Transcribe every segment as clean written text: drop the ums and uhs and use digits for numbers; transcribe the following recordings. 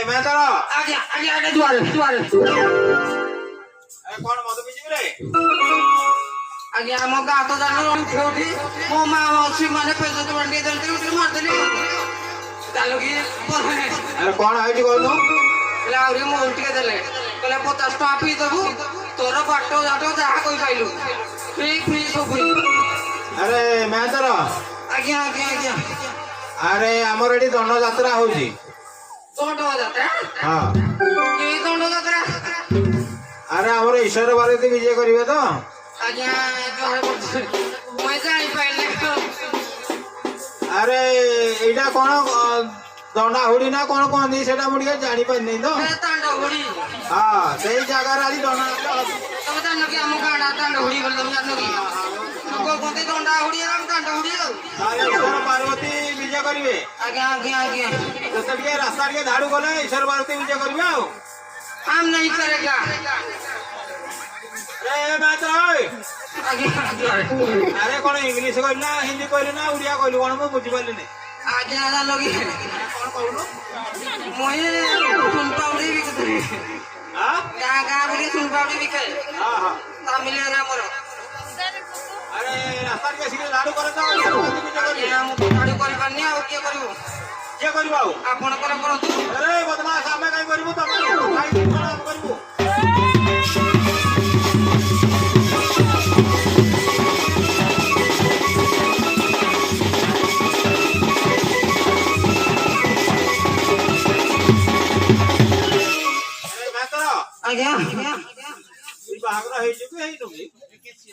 मैं तर आगे आगे आगे द्वार द्वार कौन मत पिछे रे आगे हम गाँ तो जानो हम छोटी मो माँ मौसी माने पैसे तो बंदी देते उठे मार देली चालो की अरे कौन है जी कहू लाउरी मो उल्टी के देले कहले 50 टका पी देबू तोर बाटो जाटो जहा कोई पाइलु फ्री फ्री सब अरे मैं तर आगे आगे आगे अरे आमर एटी दंड यात्रा होजी दंड यात्रा हां की दंड यात्रा अरे आमर ईश्वर भारती विजय करिवे तो आगे जोहार बोलते मैं जाई पाइले अरे एटा कोन दंडा हुडी ना कोन कोन दी सेटा मुडी जानि पाइ नै तो तांड हुडी हां सेई जगह रे आली दंडा तब जानो कि हम गाडा तांड हुडी बोल तुम जानो की को कोते दंडा हुडी राम तांड हुडी अरे ईश्वर पार्वती विजय करिवे आगे आगे आगे तो के रास्ता के झाड़ू गले ईश्वर भारती विजय करिवे आ हम नहीं करेगा अरे बात रे आगे आगे अरे कोन इंग्लिश कहना हिंदी कहले ना उड़िया कहलु कोन मु बुझि पाले नै आगे आजा लोगी कोन कहलु मोये सुन पाउडी बिकते हां गाँ गाँ बोली सुन पाउडी बिके हां हां तामिल ना मोर अरे रास्ता के सिगे झाड़ू करे तो विजय करिवे हम गाड़ी करि पानी आ के करिवो के करिवा आपण कर करतु अरे बदमाश आमे काई करिवो तमे काई काम करिवो आगे बाहागर हे जे हे नुगी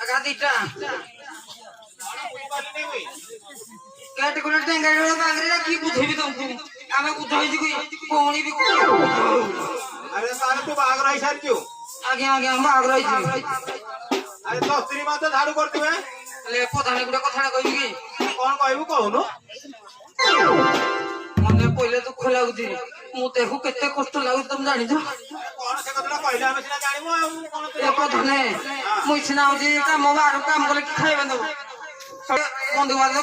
आगा दिटा कैट कोन टेंगा रो बांगरे की बुझेबी तुमको आमे बुझाई जी कोणी भी अरे सारे तू बाहागर हे सर क्यों आगे आगे हम भाग रही छी अरे तो स्त्री मां तो झाड़ू करतिवे ले प्रधान गुडा कथा कहबी की कोन कहबू कहूनु मने पहिले दुख लागुती मु देखु केते कष्ट लागु तुम जानि छ कोन से कतरा कहले हम सिना जानिमु कोन ए प्रधान मुई सिना होजी काम बाहर काम करले खाइबे दबो बंधु बांधव